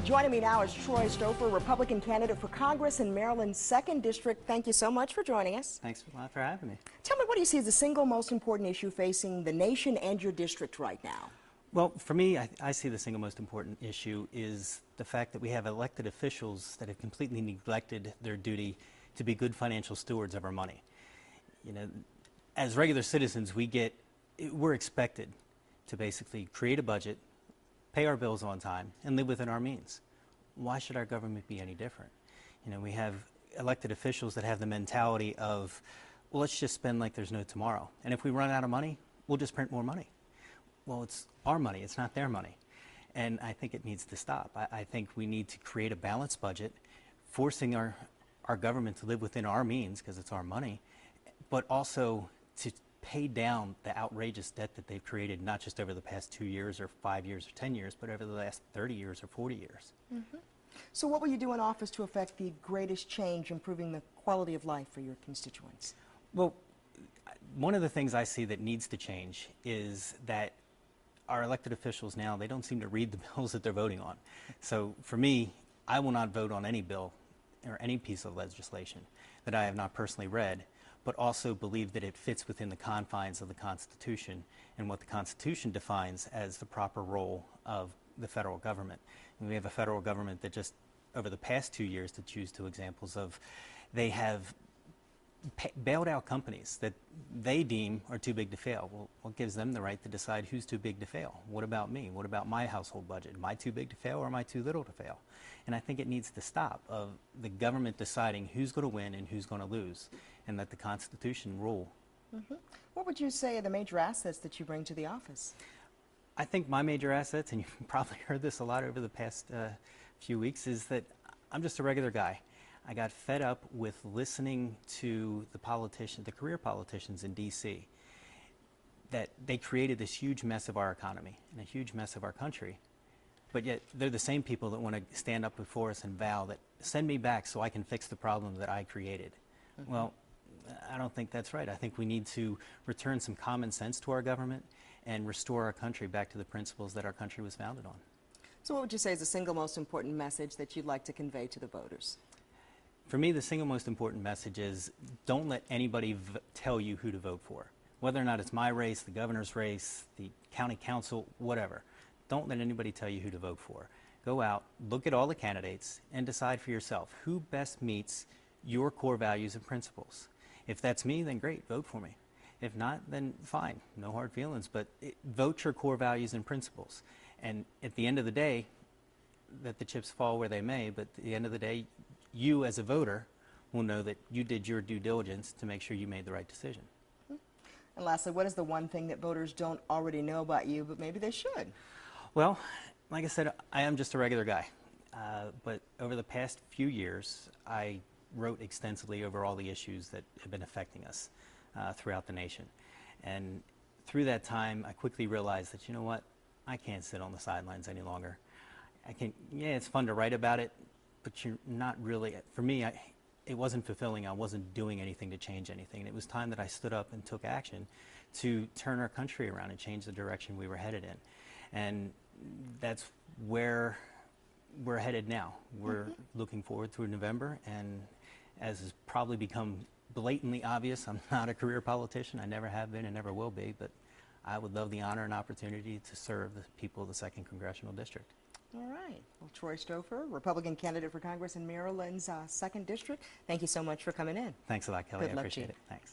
Joining me now is Troy Stouffer, Republican candidate for Congress in Maryland's 2nd District. Thank you so much for joining us. Thanks a lot for having me. Tell me, what do you see as the single most important issue facing the nation and your district right now? Well, for me, I see the single most important issue is the fact that we have elected officials that have completely neglected their duty to be good financial stewards of our money. You know, as regular citizens, we're expected to basically create a budget, pay our bills on time, and live within our means. Why should our government be any different? You know, we have elected officials that have the mentality of, well, let's just spend like there's no tomorrow. And if we run out of money, we'll just print more money. Well, it's our money, it's not their money. And I think it needs to stop. I think we need to create a balanced budget, forcing our government to live within our means, because it's our money, but also to pay down the outrageous debt that they've created, not just over the past 2 years or 5 years or 10 years, but over the last 30 years or 40 years. Mm-hmm. So what will you do in office to affect the greatest change, improving the quality of life for your constituents? Well, one of the things I see that needs to change is that our elected officials now, they don't seem to read the bills that they're voting on. So for me, I will not vote on any bill or any piece of legislation that I have not personally read, but also believe that it fits within the confines of the Constitution and what the Constitution defines as the proper role of the federal government. And we have a federal government that just, over the past 2 years, to choose 2 examples of, they have bailed out companies that they deem are too big to fail. Well, what gives them the right to decide who's too big to fail? What about me? What about my household budget? Am I too big to fail, or am I too little to fail? And I think it needs to stop, of the government deciding who's going to win and who's going to lose, and let the Constitution rule. Mm-hmm. What would you say are the major assets that you bring to the office? I think my major assets, and you've probably heard this a lot over the past few weeks, is that I'm just a regular guy. I got fed up with listening to the politicians, the career politicians in D.C., that they created this huge mess of our economy and a huge mess of our country, but yet they're the same people that want to stand up before us and vow that, send me back so I can fix the problem that I created. Mm-hmm. Well, I don't think that's right. I think we need to return some common sense to our government and restore our country back to the principles that our country was founded on. So what would you say is the single most important message that you'd like to convey to the voters? For me, the single most important message is, don't let anybody tell you who to vote for. Whether or not it's my race, the governor's race, the county council, whatever. Don't let anybody tell you who to vote for. Go out, look at all the candidates, and decide for yourself who best meets your core values and principles. If that's me, then great, vote for me. If not, then fine, no hard feelings, but vote your core values and principles. And at the end of the day, let the chips fall where they may, but at the end of the day, you as a voter will know that you did your due diligence to make sure you made the right decision. And lastly, what is the one thing that voters don't already know about you, but maybe they should? Well, like I said, I am just a regular guy. But over the past few years, I wrote extensively over all the issues that have been affecting us throughout the nation. And through that time, I quickly realized that, you know what, I can't sit on the sidelines any longer. Yeah, it's fun to write about it, but you're not really, for me, it wasn't fulfilling. I wasn't doing anything to change anything. And it was time that I stood up and took action to turn our country around and change the direction we were headed in. And that's where we're headed now. We're looking forward to November, and as has probably become blatantly obvious, I'm not a career politician. I never have been and never will be, but I would love the honor and opportunity to serve the people of the 2nd Congressional District. All right. Well, Troy Stouffer, Republican candidate for Congress in Maryland's 2nd District, thank you so much for coming in. Thanks a lot, Kelly. Good I luck appreciate to it. you. Thanks.